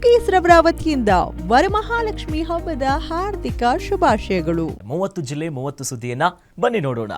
Cookies ರವರ ವತಿಯಿಂದ ವರಮಹಾಲಕ್ಷ್ಮಿ ಹಬ್ಬದ ಹಾರ್ದಿಕ ಶುಭಾಶಯಗಳು. 30 ಜಿಲ್ಲೆ 30 ಸುದ್ದಿಯನ್ನ ಬನ್ನಿ ನೋಡೋಣ.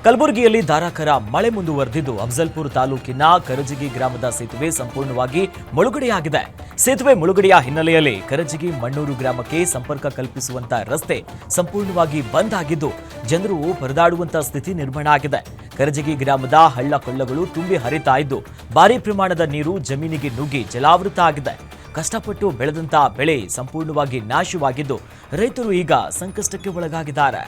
ಕಲಬುರಗಿಯಲ್ಲಿ ಧಾರಾಕಾರ ಮಳೆ ಮುಂದುವರೆದಿದ್ದು ಅಫಜಲ್ಪುರ ತಾಲೂಕಿನ ಕರಜಗಿ ಗ್ರಾಮದ ಸೇತುವೆ ಸಂಪೂರ್ಣವಾಗಿ ಮುಳುಗಡೆಯಾಗಿದೆ. ಸೇತುವೆ ಮುಳುಗಡೆಯ ಹಿನ್ನೆಲೆಯಲ್ಲಿ ಕರಜಗಿ ಮಣ್ಣೂರು ಗ್ರಾಮಕ್ಕೆ ಸಂಪರ್ಕ ಕಲ್ಪಿಸುವಂತ ರಸ್ತೆ ಸಂಪೂರ್ಣವಾಗಿ ಬಂದ್ ಆಗಿದ್ದು ಜನರು ಪರದಾಡುವಂತ ಸ್ಥಿತಿ ನಿರ್ಮಾಣ ಆಗಿದೆ. ಕರಜಗಿ ಗ್ರಾಮದ ಹಳ್ಳ ಕೊಳ್ಳಗಳು ತುಂಬಿ ಹರಿತಾ ಇದ್ದು ಭಾರೀ ಪ್ರಮಾಣದ ನೀರು ಜಮೀನಿಗೆ ನುಗ್ಗಿ ಜಲಾವೃತ ಆಗಿದೆ. ಕಷ್ಟಪಟ್ಟು ಬೆಳೆದಂತಹ ಬೆಳೆ ಸಂಪೂರ್ಣವಾಗಿ ನಾಶವಾಗಿದ್ದು ರೈತರು ಈಗ ಸಂಕಷ್ಟಕ್ಕೆ ಒಳಗಾಗಿದ್ದಾರೆ.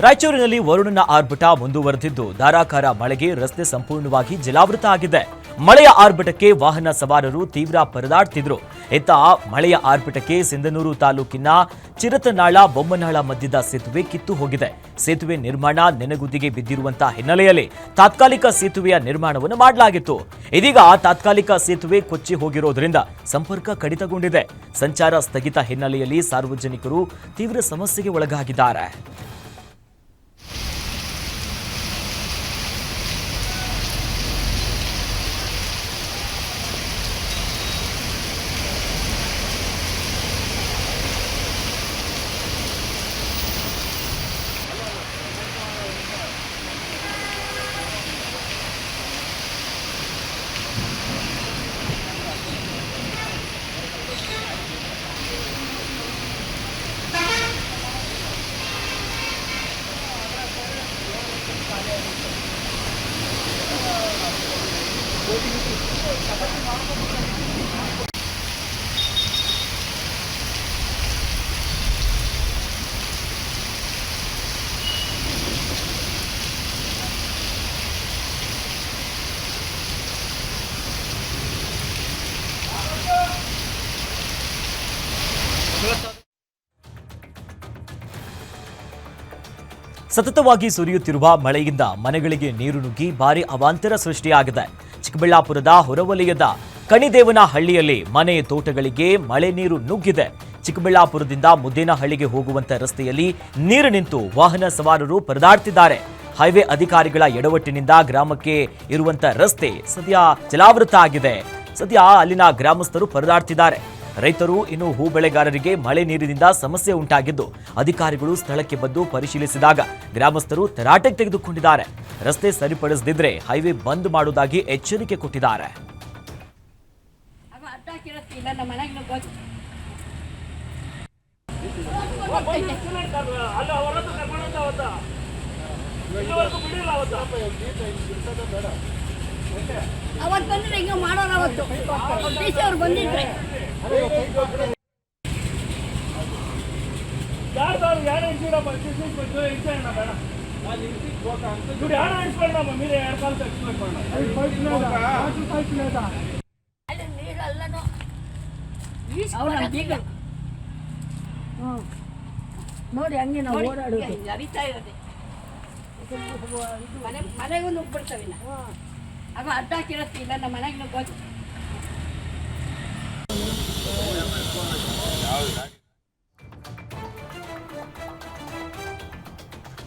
ರಾಯಚೂರಿನಲ್ಲಿ ವರುಣನ ಆರ್ಭಟ ಮುಂದುವರೆದಿದ್ದು ಧಾರಾಕಾರ ಮಳೆಗೆ ರಸ್ತೆ ಸಂಪೂರ್ಣವಾಗಿ ಜಲಾವೃತ ಆಗಿದೆ. ಮಳೆಯ ಆರ್ಭಟಕ್ಕೆ ವಾಹನ ಸವಾರರು ತೀವ್ರ ಪರದಾಡ್ತಿದ್ರು. ಇತ್ತ ಮಳೆಯ ಆರ್ಭಟಕ್ಕೆ ಸಿಂಧನೂರು ತಾಲೂಕಿನ ಚಿರತನಾಳ ಬೊಮ್ಮನಾಳ ಮಧ್ಯದ ಸೇತುವೆ ಕಿತ್ತು ಹೋಗಿದೆ. ಸೇತುವೆ ನಿರ್ಮಾಣ ನೆನೆಗುದಿಗೆ ಬಿದ್ದಿರುವಂತಹ ಹಿನ್ನೆಲೆಯಲ್ಲಿ ತಾತ್ಕಾಲಿಕ ಸೇತುವೆಯ ನಿರ್ಮಾಣವನ್ನು ಮಾಡಲಾಗಿತ್ತು. ಇದೀಗ ತಾತ್ಕಾಲಿಕ ಸೇತುವೆ ಕೊಚ್ಚಿ ಹೋಗಿರೋದ್ರಿಂದ ಸಂಪರ್ಕ ಕಡಿತಗೊಂಡಿದೆ. ಸಂಚಾರ ಸ್ಥಗಿತ ಹಿನ್ನೆಲೆಯಲ್ಲಿ ಸಾರ್ವಜನಿಕರು ತೀವ್ರ ಸಮಸ್ಯೆಗೆ ಒಳಗಾಗಿದ್ದಾರೆ. ಸತತವಾಗಿ ಸುರಿಯುತ್ತಿರುವ ಮಳೆಯಿಂದ ಮನೆಗಳಿಗೆ ನೀರು ನುಗ್ಗಿ ಭಾರಿ ಅವಾಂತರ ಸೃಷ್ಟಿಯಾಗಿದೆ. ಚಿಕ್ಕಬಳ್ಳಾಪುರದ ಹೊರವಲಯದ ಕಣಿದೇವನಹಳ್ಳಿಯಲ್ಲಿ ಮನೆ ತೋಟಗಳಿಗೆ ಮಳೆ ನೀರು ನುಗ್ಗಿದೆ. ಚಿಕ್ಕಬಳ್ಳಾಪುರದಿಂದ ಮುದ್ದೇನಹಳ್ಳಿಗೆ ಹೋಗುವಂತ ರಸ್ತೆಯಲ್ಲಿ ನೀರು ನಿಂತು ವಾಹನ ಸವಾರರು ಪರದಾಡ್ತಿದ್ದಾರೆ. ಹೈವೇ ಅಧಿಕಾರಿಗಳ ಎಡವಟ್ಟಿನಿಂದ ಗ್ರಾಮಕ್ಕೆ ಇರುವಂತ ರಸ್ತೆ ಸದ್ಯ ಜಲಾವೃತ ಆಗಿದೆ. ಸದ್ಯ ಅಲ್ಲಿನ ಗ್ರಾಮಸ್ಥರು ಪರದಾಡ್ತಿದ್ದಾರೆ. ರೈತರು ಇನ್ನು ಹೂ ಬೆಳೆಗಾರರಿಗೆ ಮಳೆ ನೀರಿನಿಂದ ಸಮಸ್ಯೆ ಉಂಟಾಗಿದ್ದು ಅಧಿಕಾರಿಗಳು ಸ್ಥಳಕ್ಕೆ ಬಂದು ಪರಿಶೀಲಿಸಿದಾಗ ಗ್ರಾಮಸ್ಥರು ತರಾಟೆಗೆ ತೆಗೆದುಕೊಂಡಿದ್ದಾರೆ. ರಸ್ತೆ ಸರಿಪಡಿಸದಿದ್ರೆ ಹೈವೇ ಬಂದ್ ಮಾಡುವುದಾಗಿ ಎಚ್ಚರಿಕೆ ಕೊಟ್ಟಿದ್ದಾರೆ. ಅವತ್ತು ಬಂದ್ರೆ ಹಿಂಗ ಮಾಡೋಣ. ಅವತ್ತು ಅವ್ರು ಬಂದಿದ್ರೆ ನೋಡಿ ಹಂಗೆ ನಾವು ಓಡಾಡೋದು ಹರಿತಾ ಇರೋದೆ ಮನೆಗೂ ನುಗ್ಬಿಡ್ತಾವಿಲ್ಲ. ಆಗ ಅಡ್ಡ ಹಾಕಿರತ್ತಿಲ್ಲ ನಮ್ಮ ಮನೆಗೆ ನುಗ್ಗೋದು.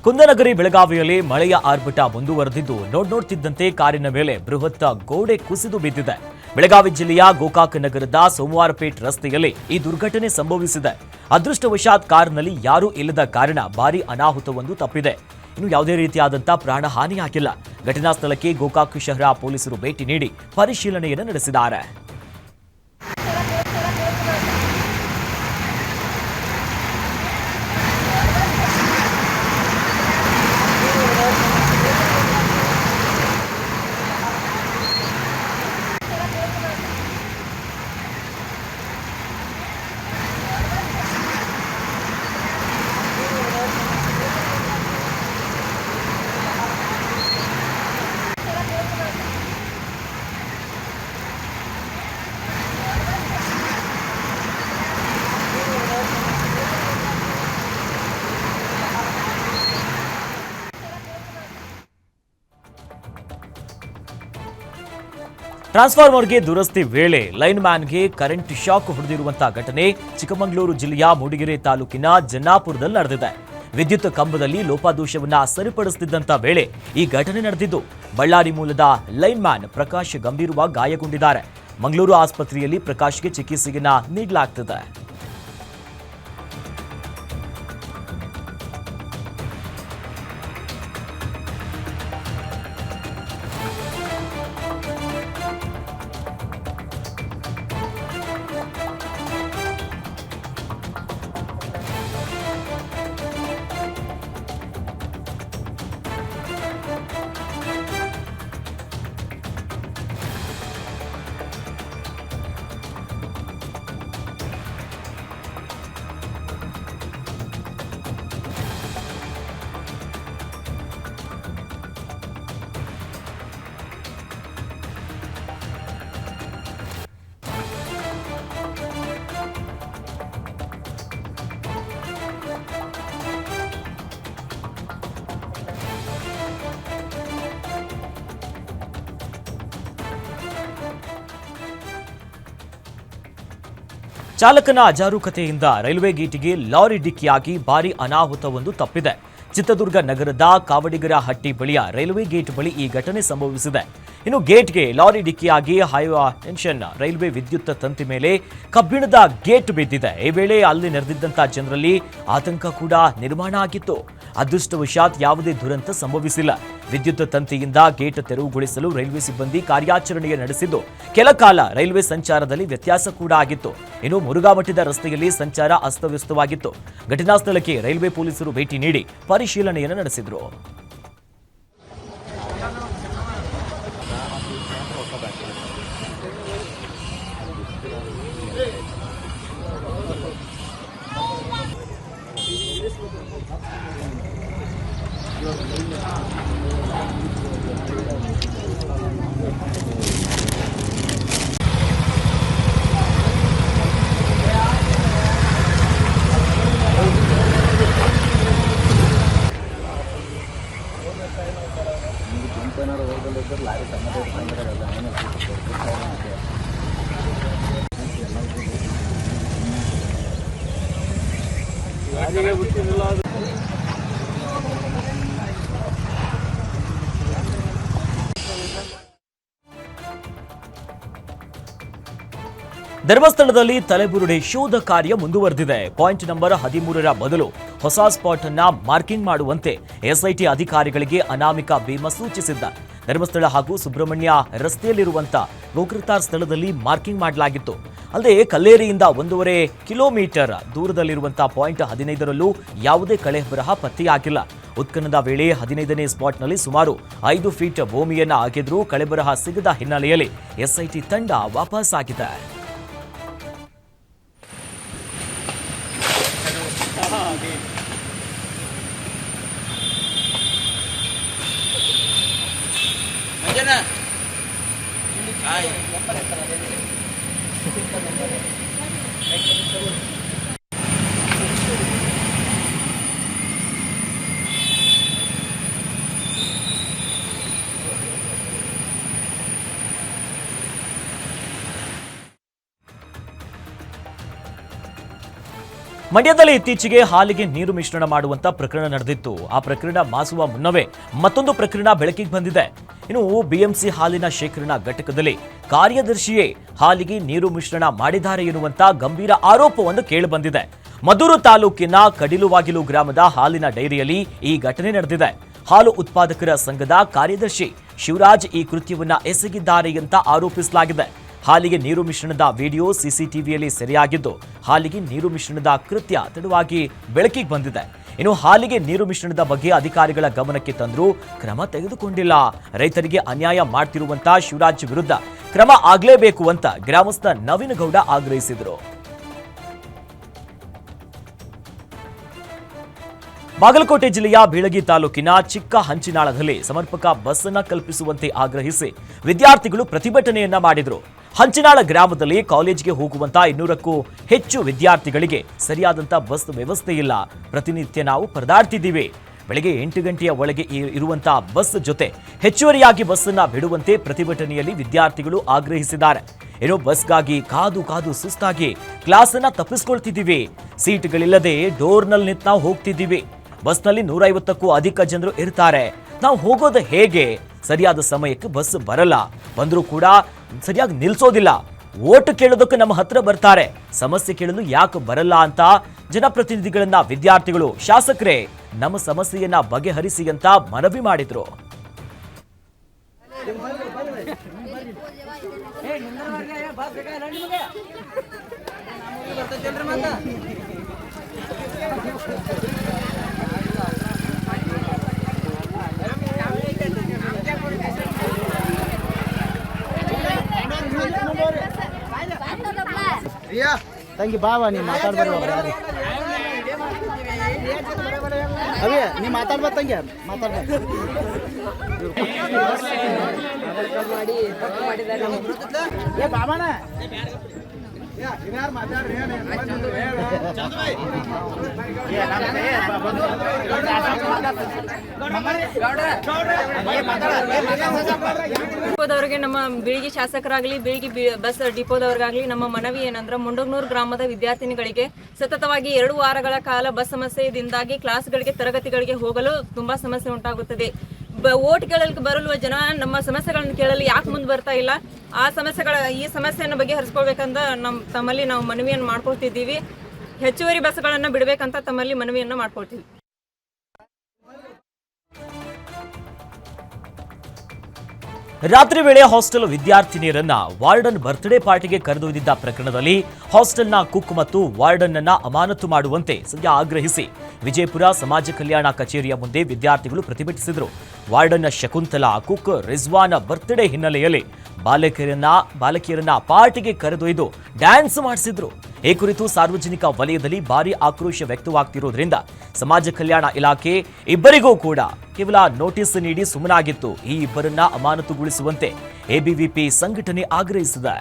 ಕುಂದನಗರಿ ಬೆಳಗಾವಿಯಲ್ಲಿ ಮಳೆಯ ಆರ್ಭಟ ಮುಂದುವರೆದಿದ್ದು ನೋಡ್ತಿದ್ದಂತೆ ಕಾರಿನ ಮೇಲೆ ಬೃಹತ್ ಗೋಡೆ ಕುಸಿದು ಬಿದ್ದಿದೆ. ಬೆಳಗಾವಿ ಜಿಲ್ಲೆಯ ಗೋಕಾಕ್ ನಗರದ ಸೋಮವಾರಪೇಟ್ ರಸ್ತೆಯಲ್ಲಿ ಈ ದುರ್ಘಟನೆ ಸಂಭವಿಸಿದೆ. ಅದೃಷ್ಟವಶಾತ್ ಕಾರ್ನಲ್ಲಿ ಯಾರೂ ಇಲ್ಲದ ಕಾರಣ ಭಾರೀ ಅನಾಹುತವೊಂದು ತಪ್ಪಿದೆ. ಇನ್ನು ಯಾವುದೇ ರೀತಿಯಾದಂತಹ ಪ್ರಾಣ ಹಾನಿಯಾಗಿಲ್ಲ. ಘಟನಾ ಸ್ಥಳಕ್ಕೆ ಗೋಕಾಕ್ ಶಹರ ಪೊಲೀಸರು ಭೇಟಿ ನೀಡಿ ಪರಿಶೀಲನೆಯನ್ನು ನಡೆಸಿದ್ದಾರೆ. ಟ್ರಾನ್ಸ್ಫಾರ್ಮರ್ಗೆ ದುರಸ್ತಿ ವೇಳೆ ಲೈನ್ ಮ್ಯಾನ್ಗೆ ಕರೆಂಟ್ ಶಾಕ್ ಹೊಡೆದಿರುವಂತಹ ಘಟನೆ ಚಿಕ್ಕಮಗಳೂರು ಜಿಲ್ಲೆಯ ಮೂಡಿಗೆರೆ ತಾಲೂಕಿನ ಜನ್ನಾಪುರದಲ್ಲಿ ನಡೆದಿದೆ. ವಿದ್ಯುತ್ ಕಂಬದಲ್ಲಿ ಲೋಪದೋಷವನ್ನ ಸರಿಪಡಿಸುತ್ತಿದ್ದಂತ ವೇಳೆ ಈ ಘಟನೆ ನಡೆದಿದ್ದು, ಬಳ್ಳಾರಿ ಮೂಲದ ಲೈನ್ ಮ್ಯಾನ್ ಪ್ರಕಾಶ್ ಗಂಭೀರವಾಗಿ ಗಾಯಗೊಂಡಿದ್ದಾರೆ. ಮಂಗಳೂರು ಆಸ್ಪತ್ರೆಯಲ್ಲಿ ಪ್ರಕಾಶ್ಗೆ ಚಿಕಿತ್ಸೆಯನ್ನ ನೀಡಲಾಗ್ತಿದೆ. ಚಾಲಕನ ಅಜಾರೂಕತೆಯಿಂದ ರೈಲ್ವೆ ಗೇಟಿಗೆ ಲಾರಿ ಡಿಕ್ಕಿಯಾಗಿ ಭಾರೀ ಅನಾಹುತವೊಂದು ತಪ್ಪಿದೆ. ಚಿತ್ರದುರ್ಗ ನಗರದ ಕಾವಡಿಗರ ಹಟ್ಟಿ ಬಳಿಯ ರೈಲ್ವೆ ಗೇಟ್ ಬಳಿ ಈ ಘಟನೆ ಸಂಭವಿಸಿದೆ. ಇನ್ನು ಗೇಟ್ಗೆ ಲಾರಿ ಡಿಕ್ಕಿಯಾಗಿ ಹೈ ಟೆನ್ಷನ್ ರೈಲ್ವೆ ವಿದ್ಯುತ್ ತಂತಿ ಮೇಲೆ ಕಬ್ಬಿಣದ ಗೇಟ್ ಬಿದ್ದಿದೆ. ಈ ವೇಳೆ ಅಲ್ಲಿ ನೆರೆದಿದ್ದಂತಹ ಜನರಲ್ಲಿ ಆತಂಕ ಕೂಡ ನಿರ್ಮಾಣ ಆಗಿತ್ತು. ಅದೃಷ್ಟವಶಾತ್ ಯಾವುದೇ ದುರಂತ ಸಂಭವಿಸಿಲ್ಲ. ವಿದ್ಯುತ್ ತಂತಿಯಿಂದ ಗೇಟ್ ತೆರವುಗೊಳಿಸಲು ರೈಲ್ವೆ ಸಿಬ್ಬಂದಿ ಕಾರ್ಯಾಚರಣೆ ನಡೆಸಿದ್ದು, ಕೆಲ ಕಾಲ ರೈಲ್ವೆ ಸಂಚಾರದಲ್ಲಿ ವ್ಯತ್ಯಾಸ ಕೂಡ ಆಗಿತ್ತು. ಇನ್ನು ಮುರುಘಾಮಠದ ರಸ್ತೆಯಲ್ಲಿ ಸಂಚಾರ ಅಸ್ತವ್ಯಸ್ತವಾಗಿತ್ತು. ಘಟನಾ ಸ್ಥಳಕ್ಕೆ ರೈಲ್ವೆ ಪೊಲೀಸರು ಭೇಟಿ ನೀಡಿ ಪರಿಶೀಲನೆಯನ್ನು ನಡೆಸಿದರು. ಧರ್ಮಸ್ಥಳದಲ್ಲಿ ತಲೆಬುರುಡೆ ಶೋಧ ಕಾರ್ಯ ಮುಂದುವರೆದಿದೆ. ಪಾಯಿಂಟ್ ನಂಬರ್ 13ರ ಬದಲು ಹೊಸ ಸ್ಪಾಟ್ ಅನ್ನ ಮಾರ್ಕಿಂಗ್ ಮಾಡುವಂತೆ ಎಸ್ಐಟಿ ಅಧಿಕಾರಿಗಳಿಗೆ ಅನಾಮಿಕ ಭೀಮ ಸೂಚಿಸಿದ್ದ. ಧರ್ಮಸ್ಥಳ ಹಾಗೂ ಸುಬ್ರಹ್ಮಣ್ಯ ರಸ್ತೆಯಲ್ಲಿರುವಂತಹ ಗೋಕೃತಾರ್ ಸ್ಥಳದಲ್ಲಿ ಮಾರ್ಕಿಂಗ್ ಮಾಡಲಾಗಿತ್ತು. ಅಲ್ಲದೆ ಕಲ್ಲೇರಿಯಿಂದ 1.5 ಕಿಲೋಮೀಟರ್ ದೂರದಲ್ಲಿರುವಂತಹ ಪಾಯಿಂಟ್ 15ರಲ್ಲೂ ಯಾವುದೇ ಕಳೆ ಬರಹ ಪತ್ತೆಯಾಗಿಲ್ಲ. ಉತ್ಖನದ ವೇಳೆ 15ನೇ ಸ್ಪಾಟ್ನಲ್ಲಿ ಸುಮಾರು 5 ಫೀಟ್ ಭೂಮಿಯನ್ನ ಅಗೆದರೂ ಕಳೆಬರಹ ಸಿಗದ ಹಿನ್ನೆಲೆಯಲ್ಲಿ ಎಸ್ಐಟಿ ತಂಡ ವಾಪಸ್ ಆಗಿದೆ. ಮಂಡ್ಯದಲ್ಲಿ ಇತ್ತೀಚೆಗೆ ಹಾಲಿಗೆ ನೀರು ಮಿಶ್ರಣ ಮಾಡುವಂತ ಪ್ರಕರಣ ನಡೆದಿತ್ತು. ಆ ಪ್ರಕರಣ ಮಾಸುವ ಮುನ್ನವೇ ಮತ್ತೊಂದು ಪ್ರಕರಣ ಬೆಳಕಿಗೆ ಬಂದಿದೆ. ಇನ್ನು ಬಿಎಂಸಿ ಹಾಲಿನ ಶೇಖರಣಾ ಘಟಕದಲ್ಲಿ ಕಾರ್ಯದರ್ಶಿಯೇ ಹಾಲಿಗೆ ನೀರು ಮಿಶ್ರಣ ಮಾಡಿದ್ದಾರೆ ಎನ್ನುವಂತ ಗಂಭೀರ ಆರೋಪವೊಂದು ಕೇಳಿಬಂದಿದೆ. ಮದ್ದೂರು ತಾಲೂಕಿನ ಕಡಿಲುವಾಗಿಲು ಗ್ರಾಮದ ಹಾಲಿನ ಡೈರಿಯಲ್ಲಿ ಈ ಘಟನೆ ನಡೆದಿದೆ. ಹಾಲು ಉತ್ಪಾದಕರ ಸಂಘದ ಕಾರ್ಯದರ್ಶಿ ಶಿವರಾಜ್ ಈ ಕೃತ್ಯವನ್ನ ಎಸಗಿದ್ದಾರೆ ಅಂತ ಆರೋಪಿಸಲಾಗಿದೆ. ಹಾಲಿಗೆ ನೀರು ಮಿಶ್ರಣದ ವಿಡಿಯೋ ಸಿಸಿಟಿವಿಯಲ್ಲಿ ಸೆರೆಯಾಗಿದ್ದು, ಹಾಲಿಗೆ ನೀರು ಮಿಶ್ರಣದ ಕೃತ್ಯ ತಡವಾಗಿ ಬೆಳಕಿಗೆ ಬಂದಿದೆ. ಇನ್ನು ಹಾಲಿಗೆ ನೀರು ಮಿಶ್ರಣದ ಬಗ್ಗೆ ಅಧಿಕಾರಿಗಳ ಗಮನಕ್ಕೆ ತಂದರೂ ಕ್ರಮ ತೆಗೆದುಕೊಂಡಿಲ್ಲ. ರೈತರಿಗೆ ಅನ್ಯಾಯ ಮಾಡ್ತಿರುವಂತಹ ಶಿವರಾಜ್ ವಿರುದ್ಧ ಕ್ರಮ ಆಗಲೇಬೇಕು ಅಂತ ಗ್ರಾಮಸ್ಥ ನವೀನಗೌಡ ಆಗ್ರಹಿಸಿದರು. ಬಾಗಲಕೋಟೆ ಜಿಲ್ಲೆಯ ಬೀಳಗಿ ತಾಲೂಕಿನ ಚಿಕ್ಕ ಹಂಚಿನಾಳದಲ್ಲಿ ಸಮರ್ಪಕ ಬಸ್ ಅನ್ನು ಕಲ್ಪಿಸುವಂತೆ ಆಗ್ರಹಿಸಿ ವಿದ್ಯಾರ್ಥಿಗಳು ಪ್ರತಿಭಟನೆಯನ್ನ ಮಾಡಿದರು. ಹಂಚಿನಾಳ ಗ್ರಾಮದಲ್ಲಿ ಕಾಲೇಜಿಗೆ ಹೋಗುವಂತ 200ಕ್ಕೂ ಹೆಚ್ಚು ವಿದ್ಯಾರ್ಥಿಗಳಿಗೆ ಸರಿಯಾದಂತ ಬಸ್ ವ್ಯವಸ್ಥೆ ಇಲ್ಲ. ಪ್ರತಿನಿತ್ಯ ನಾವು ಪರದಾಡ್ತಿದ್ದೀವಿ. ಬೆಳಗ್ಗೆ 8 ಗಂಟೆಯ ಒಳಗೆ ಇರುವಂತಹ ಬಸ್ ಜೊತೆ ಹೆಚ್ಚುವರಿಯಾಗಿ ಬಸ್ಸನ್ನ ಬಿಡುವಂತೆ ಪ್ರತಿಭಟನೆಯಲ್ಲಿ ವಿದ್ಯಾರ್ಥಿಗಳು ಆಗ್ರಹಿಸಿದ್ದಾರೆ. ಏನೋ ಬಸ್ಗಾಗಿ ಕಾದು ಕಾದು ಸುಸ್ತಾಗಿ ಕ್ಲಾಸನ್ನ ತಪ್ಪಿಸ್ಕೊಳ್ತಿದ್ದೀವಿ, ಸೀಟ್ಗಳಿಲ್ಲದೆ ಡೋರ್ನಲ್ಲಿ ನಿಂತು ನಾವು ಹೋಗ್ತಿದ್ದೀವಿ, ಬಸ್ನಲ್ಲಿ 150ಕ್ಕೂ ಅಧಿಕ ಜನರು ಇರ್ತಾರೆ, ನಾವು ಹೋಗೋದು ಹೇಗೆ? ಸರಿಯಾದ ಸಮಯಕ್ಕೆ ಬಸ್ ಬರಲ್ಲ, ಬಂದರೂ ಕೂಡ ಸರಿಯಾಗಿ ನಿಲ್ಸೋದಿಲ್ಲ, ಓಟ್ ಕೇಳೋದಕ್ಕೆ ನಮ್ಮ ಹತ್ರ ಬರ್ತಾರೆ, ಸಮಸ್ಯೆ ಕೇಳಲು ಯಾಕೆ ಬರಲ್ಲ ಅಂತ ಜನಪ್ರತಿನಿಧಿಗಳನ್ನ ವಿದ್ಯಾರ್ಥಿಗಳು ಶಾಸಕರೇ ನಮ್ಮ ಸಮಸ್ಯೆಯನ್ನ ಬಗೆಹರಿಸಿ ಅಂತ ಮನವಿ ಮಾಡಿದ್ರು. ತಂಗಿ ಬಾವ ನೀ ಮಾತಾಡ್ಬಾರ ಅವೇ ನೀ ಮಾತಾಡ್ಬಾರ ತಂಗಿ ಮಾತಾಡ್ಬಾರ ಬಾಬಾಣ ಡಿಪೋದವರಿಗೆ ನಮ್ಮ ಬೀಳಿಗಿ ಶಾಸಕರಾಗಲಿ ಬೀಳಿಗಿ ಬಸ್ ಡಿಪೋದವರಿಗಾಗಲಿ ನಮ್ಮ ಮನವಿ ಏನಂದ್ರೆ ಮುಂಡಗನೂರು ಗ್ರಾಮದ ವಿದ್ಯಾರ್ಥಿನಿಗಳಿಗೆ ಸತತವಾಗಿ 2 ವಾರಗಳ ಕಾಲ ಬಸ್ ಸಮಸ್ಯೆಯಿಂದಾಗಿ ಕ್ಲಾಸ್ಗಳಿಗೆ ತರಗತಿಗಳಿಗೆ ಹೋಗಲು ತುಂಬಾ ಸಮಸ್ಯೆ ಉಂಟಾಗುತ್ತದೆ. ಓಟ್ ಕೇಳಲಿಕ್ಕೆ ಬರಲು ಜನ ನಮ್ಮ ಸಮಸ್ಯೆಗಳನ್ನು ಕೇಳಲು ಯಾಕೆ ಮುಂದೆ ಬರ್ತಾ ಇಲ್ಲ? ಈ ಸಮಸ್ಯೆಯನ್ನು ಬಗೆಹರಿಸ್ಕೊಳ್ಬೇಕಂತ ತಮ್ಮಲ್ಲಿ ನಾವು ಮನವಿಯನ್ನು ಮಾಡ್ಕೊಳ್ತಿದ್ದೀವಿ. ಹೆಚ್ಚುವರಿ ಬಸ್ಗಳನ್ನು ಬಿಡಬೇಕಂತ ತಮ್ಮಲ್ಲಿ ಮನವಿಯನ್ನು ಮಾಡ್ಕೊಳ್ತೀವಿ. ರಾತ್ರಿ ವೇಳೆ ಹಾಸ್ಟೆಲ್ ವಿದ್ಯಾರ್ಥಿನಿಯರನ್ನ ವಾರ್ಡನ್ ಬರ್ತ್ಡೇ ಪಾರ್ಟಿಗೆ ಕರೆದೊಯ್ದಿದ್ದ ಪ್ರಕರಣದಲ್ಲಿ ಹಾಸ್ಟೆಲ್ನ ಕುಕ್ ಮತ್ತು ವಾರ್ಡನ್ ಅನ್ನ ಅಮಾನತು ಮಾಡುವಂತೆ ಸದ್ಯ ಆಗ್ರಹಿಸಿ ವಿಜಯಪುರ ಸಮಾಜ ಕಲ್ಯಾಣ ಕಚೇರಿಯ ಮುಂದೆ ವಿದ್ಯಾರ್ಥಿಗಳು ಪ್ರತಿಭಟಿಸಿದರು. Warden Shakuntala, cook Rizwan birthday ಹಿನ್ನೆಲೆಯಲ್ಲಿ ಬಾಲಕಿಯರನ್ನ ಪಾರ್ಟಿಗೆ ಕರೆದೊಯ್ದು ಡ್ಯಾನ್ಸ್ ಮಾಡಿಸಿದ್ರು. ಈ ಕುರಿತು ಸಾರ್ವಜನಿಕ ವಲಯದಲ್ಲಿ ಭಾರಿ ಆಕ್ರೋಶ ವ್ಯಕ್ತವಾಗ್ತಿರೋದ್ರಿಂದ ಸಮಾಜ ಕಲ್ಯಾಣ ಇಲಾಖೆ ಇಬ್ಬರಿಗೂ ಕೂಡ ಕೇವಲ ನೋಟಿಸ್ ನೀಡಿ ಸುಮ್ಮನಾಗಿತ್ತು. ಈ ಇಬ್ಬರನ್ನ ಅಮಾನತುಗೊಳಿಸುವಂತೆ ಎಬಿವಿಪಿ ಸಂಘಟನೆ ಆಗ್ರಹಿಸಿದೆ.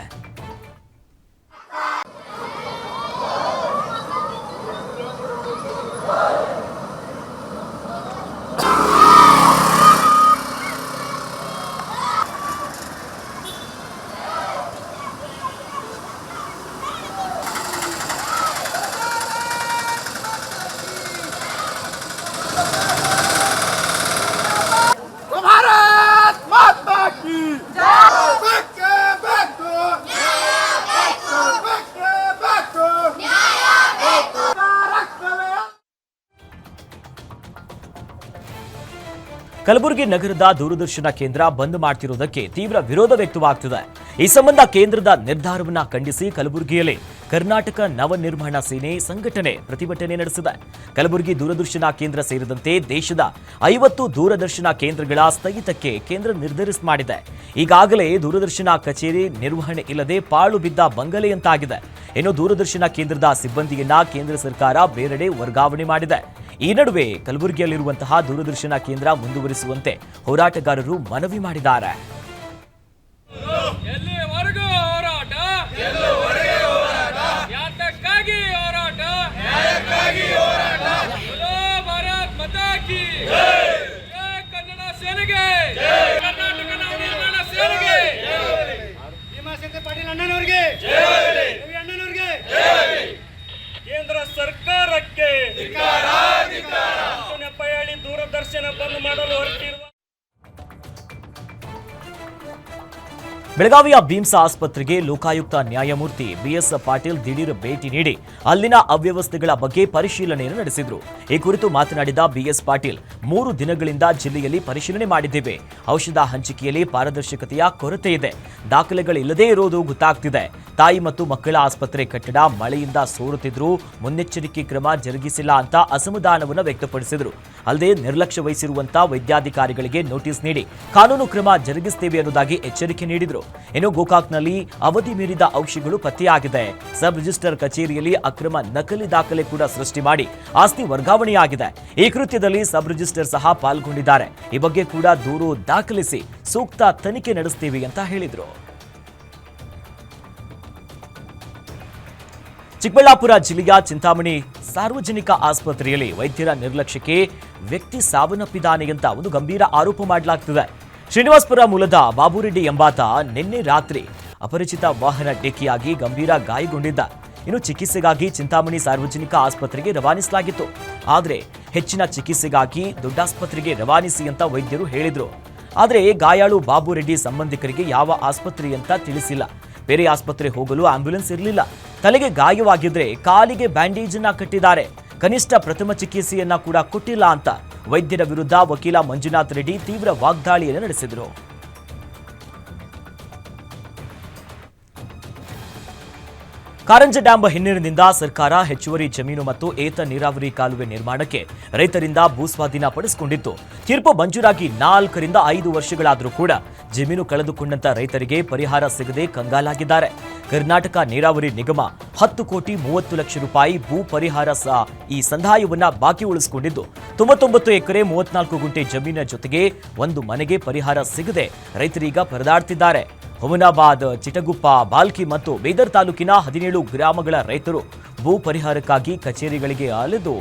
ಕಲಬುರಗಿ ನಗರದ ದೂರದರ್ಶನ ಕೇಂದ್ರ ಬಂದ್ ಮಾಡ್ತಿರುವುದಕ್ಕೆ ತೀವ್ರ ವಿರೋಧ ವ್ಯಕ್ತವಾಗ್ತಿದೆ. ಈ ಸಂಬಂಧ ಕೇಂದ್ರದ ನಿರ್ಧಾರವನ್ನ ಖಂಡಿಸಿ ಕಲಬುರಗಿಯಲ್ಲಿ ಕರ್ನಾಟಕ ನವನಿರ್ಮಾಣ ಸೇನೆ ಸಂಘಟನೆ ಪ್ರತಿಭಟನೆ ನಡೆಸಿದೆ. ಕಲಬುರಗಿ ದೂರದರ್ಶನ ಕೇಂದ್ರ ಸೇರಿದಂತೆ ದೇಶದ 50 ದೂರದರ್ಶನ ಕೇಂದ್ರಗಳ ಸ್ಥಗಿತಕ್ಕೆ ಕೇಂದ್ರ ನಿರ್ಧರಿಸಿ ಮಾಡಿದೆ. ಈಗಾಗಲೇ ದೂರದರ್ಶನ ಕಚೇರಿ ನಿರ್ವಹಣೆ ಇಲ್ಲದೆ ಪಾಳು ಬಿದ್ದ ಬಂಗಲೆಯಂತಾಗಿದೆ. ಇನ್ನು ದೂರದರ್ಶನ ಕೇಂದ್ರದ ಸಿಬ್ಬಂದಿಯನ್ನ ಕೇಂದ್ರ ಸರ್ಕಾರ ಬೇರೆಡೆ ವರ್ಗಾವಣೆ ಮಾಡಿದೆ. ಈ ನಡುವೆ ಕಲಬುರಗಿಯಲ್ಲಿರುವಂತಹ ದೂರದರ್ಶನ ಕೇಂದ್ರ ಮುಂದುವರಿಸುವಂತೆ ಹೋರಾಟಗಾರರು ಮನವಿ ಮಾಡಿದ್ದಾರೆ. ಕೇಂದ್ರ ಸರ್ಕಾರಕ್ಕೆ ನೆಪಯಾಳಿ ದೂರದರ್ಶನ ಬಂದ್ ಮಾಡಲು ಹೊರಟಿರುವ ಬೆಳಗಾವಿಯ ಭೀಮ್ಸ್ ಆಸ್ಪತ್ರೆಗೆ ಲೋಕಾಯುಕ್ತ ನ್ಯಾಯಮೂರ್ತಿ ಬಿಎಸ್ ಪಾಟೀಲ್ ದಿಢೀರ್ ಭೇಟಿ ನೀಡಿ ಅಲ್ಲಿನ ಅವ್ಯವಸ್ಥೆಗಳ ಬಗ್ಗೆ ಪರಿಶೀಲನೆಯನ್ನು ನಡೆಸಿದರು. ಈ ಕುರಿತು ಮಾತನಾಡಿದ ಬಿಎಸ್ ಪಾಟೀಲ್, 3 ದಿನಗಳಿಂದ ಜಿಲ್ಲೆಯಲ್ಲಿ ಪರಿಶೀಲನೆ ಮಾಡಿದ್ದೇವೆ. ಔಷಧ ಹಂಚಿಕೆಯಲ್ಲಿ ಪಾರದರ್ಶಕತೆಯ ಕೊರತೆ ಇದೆ, ದಾಖಲೆಗಳಿಲ್ಲದೇ ಇರೋದು ಗೊತ್ತಾಗ್ತಿದೆ. ತಾಯಿ ಮತ್ತು ಮಕ್ಕಳ ಆಸ್ಪತ್ರೆ ಕಟ್ಟಡ ಮಳೆಯಿಂದ ಸೋರುತ್ತಿದ್ರೂ ಮುನ್ನೆಚ್ಚರಿಕೆ ಕ್ರಮ ಜರುಗಿಸಿಲ್ಲ ಅಂತ ಅಸಮಾಧಾನವನ್ನು ವ್ಯಕ್ತಪಡಿಸಿದರು. ಅಲ್ಲದೆ ನಿರ್ಲಕ್ಷ್ಯ ವಹಿಸಿರುವಂತಹ ವೈದ್ಯಾಧಿಕಾರಿಗಳಿಗೆ ನೋಟಿಸ್ ನೀಡಿ ಕಾನೂನು ಕ್ರಮ ಜರುಗಿಸುತ್ತೇವೆ ಅನ್ನೋದಾಗಿ ಎಚ್ಚರಿಕೆ ನೀಡಿದರು. ಇನ್ನು ಗೋಕಾಕ್ನಲ್ಲಿ ಅವಧಿ ಮೀರಿದ ಔಷಧಿಗಳು ಪತ್ತೆಯಾಗಿದೆ. ಸಬ್ ರಿಜಿಸ್ಟರ್ ಕಚೇರಿಯಲ್ಲಿ ಅಕ್ರಮ ನಕಲಿ ದಾಖಲೆ ಕೂಡ ಸೃಷ್ಟಿ ಮಾಡಿ ಆಸ್ತಿ ವರ್ಗಾವಣೆಯಾಗಿದೆ. ಈ ಕೃತ್ಯದಲ್ಲಿ ಸಬ್ ರಿಜಿಸ್ಟರ್ ಸಹ ಪಾಲ್ಗೊಂಡಿದ್ದಾರೆ. ಈ ಬಗ್ಗೆ ಕೂಡ ದೂರು ದಾಖಲಿಸಿ ಸೂಕ್ತ ತನಿಖೆ ನಡೆಸುತ್ತೇವೆ ಅಂತ ಹೇಳಿದರು. ಚಿಕ್ಕಬಳ್ಳಾಪುರ ಜಿಲ್ಲೆಯ ಚಿಂತಾಮಣಿ ಸಾರ್ವಜನಿಕ ಆಸ್ಪತ್ರೆಯಲ್ಲಿ ವೈದ್ಯರ ನಿರ್ಲಕ್ಷ್ಯಕ್ಕೆ ವ್ಯಕ್ತಿ ಸಾವನ್ನಪ್ಪಿದ್ದಾನೆ ಅಂತ ಒಂದು ಗಂಭೀರ ಆರೋಪ ಮಾಡಲಾಗ್ತಿದೆ. ಶ್ರೀನಿವಾಸಪುರ ಮೂಲದ ಬಾಬುರೆಡ್ಡಿ ಎಂಬಾತ ನಿನ್ನೆ ರಾತ್ರಿ ಅಪರಿಚಿತ ವಾಹನ ಡಿಕ್ಕಿಯಾಗಿ ಗಂಭೀರ ಗಾಯಗೊಂಡಿದ್ದ. ಇನ್ನು ಚಿಕಿತ್ಸೆಗಾಗಿ ಚಿಂತಾಮಣಿ ಸಾರ್ವಜನಿಕ ಆಸ್ಪತ್ರೆಗೆ ರವಾನಿಸಲಾಗಿತ್ತು. ಆದರೆ ಹೆಚ್ಚಿನ ಚಿಕಿತ್ಸೆಗಾಗಿ ದೊಡ್ಡಾಸ್ಪತ್ರೆಗೆ ರವಾನಿಸಿ ಅಂತ ವೈದ್ಯರು ಹೇಳಿದ್ರು. ಆದರೆ ಗಾಯಾಳು ಬಾಬುರೆಡ್ಡಿ ಸಂಬಂಧಿಕರಿಗೆ ಯಾವ ಆಸ್ಪತ್ರೆ ಅಂತ ತಿಳಿಸಿಲ್ಲ. ಬೇರೆ ಆಸ್ಪತ್ರೆ ಹೋಗಲು ಆಂಬ್ಯುಲೆನ್ಸ್ ಇರಲಿಲ್ಲ. ತಲೆಗೆ ಗಾಯವಾಗಿದ್ರೆ ಕಾಲಿಗೆ ಬ್ಯಾಂಡೇಜ್ ಅನ್ನ ಕಟ್ಟಿದ್ದಾರೆ. ಕನಿಷ್ಠ ಪ್ರಥಮ ಚಿಕಿತ್ಸೆಯನ್ನ ಕೂಡ ಕೊಟ್ಟಿಲ್ಲ ಅಂತ ವೈದ್ಯರ ವಿರುದ್ಧ ವಕೀಲ ಮಂಜುನಾಥ್ ರೆಡ್ಡಿ ತೀವ್ರ ವಾಗ್ದಾಳಿಯನ್ನು ನಡೆಸಿದರು. ಕಾರಂಜ ಡ್ಯಾಂ ಹಿನ್ನೀರಿನಿಂದ ಸರ್ಕಾರ ಹೆಚ್ಚುವರಿ ಜಮೀನು ಮತ್ತು ಏತ ನೀರಾವರಿ ಕಾಲುವೆ ನಿರ್ಮಾಣಕ್ಕೆ ರೈತರಿಂದ ಭೂಸ್ವಾಧೀನ ಪಡಿಸಿಕೊಂಡಿತ್ತು. ತೀರ್ಪು ಮಂಜೂರಾಗಿ 4 ರಿಂದ 5 ವರ್ಷಗಳಾದರೂ ಕೂಡ ಜಮೀನು ಕಳೆದುಕೊಂಡಂತ ರೈತರಿಗೆ ಪರಿಹಾರ ಸಿಗದೆ ಕಂಗಾಲಾಗಿದ್ದಾರೆ. ಕರ್ನಾಟಕ ನೀರಾವರಿ ನಿಗಮ 10 ಕೋಟಿ 30 ಲಕ್ಷ ರೂಪಾಯಿ ಭೂ ಪರಿಹಾರ ಈ ಸಂದಾಯವನ್ನ ಬಾಕಿ ಉಳಿಸಿಕೊಂಡಿದ್ದು 99 ಎಕರೆ 34 ಗುಂಟೆ ಜಮೀನಿನ ಜೊತೆಗೆ ಒಂದು ಮನೆಗೆ ಪರಿಹಾರ ಸಿಗದೆ ರೈತರೀಗ ಪರದಾಡ್ತಿದ್ದಾರೆ. ಹುಮನಾಬಾದ್, ಚಿಟಗುಪ್ಪ, ಬಾಲ್ಕಿ ಮತ್ತು ಬೀದರ್ ತಾಲೂಕಿನ 17 ಗ್ರಾಮಗಳ ರೈತರು ಭೂ ಪರಿಹಾರಕ್ಕಾಗಿ ಕಚೇರಿಗಳಿಗೆ ಅಲೆದು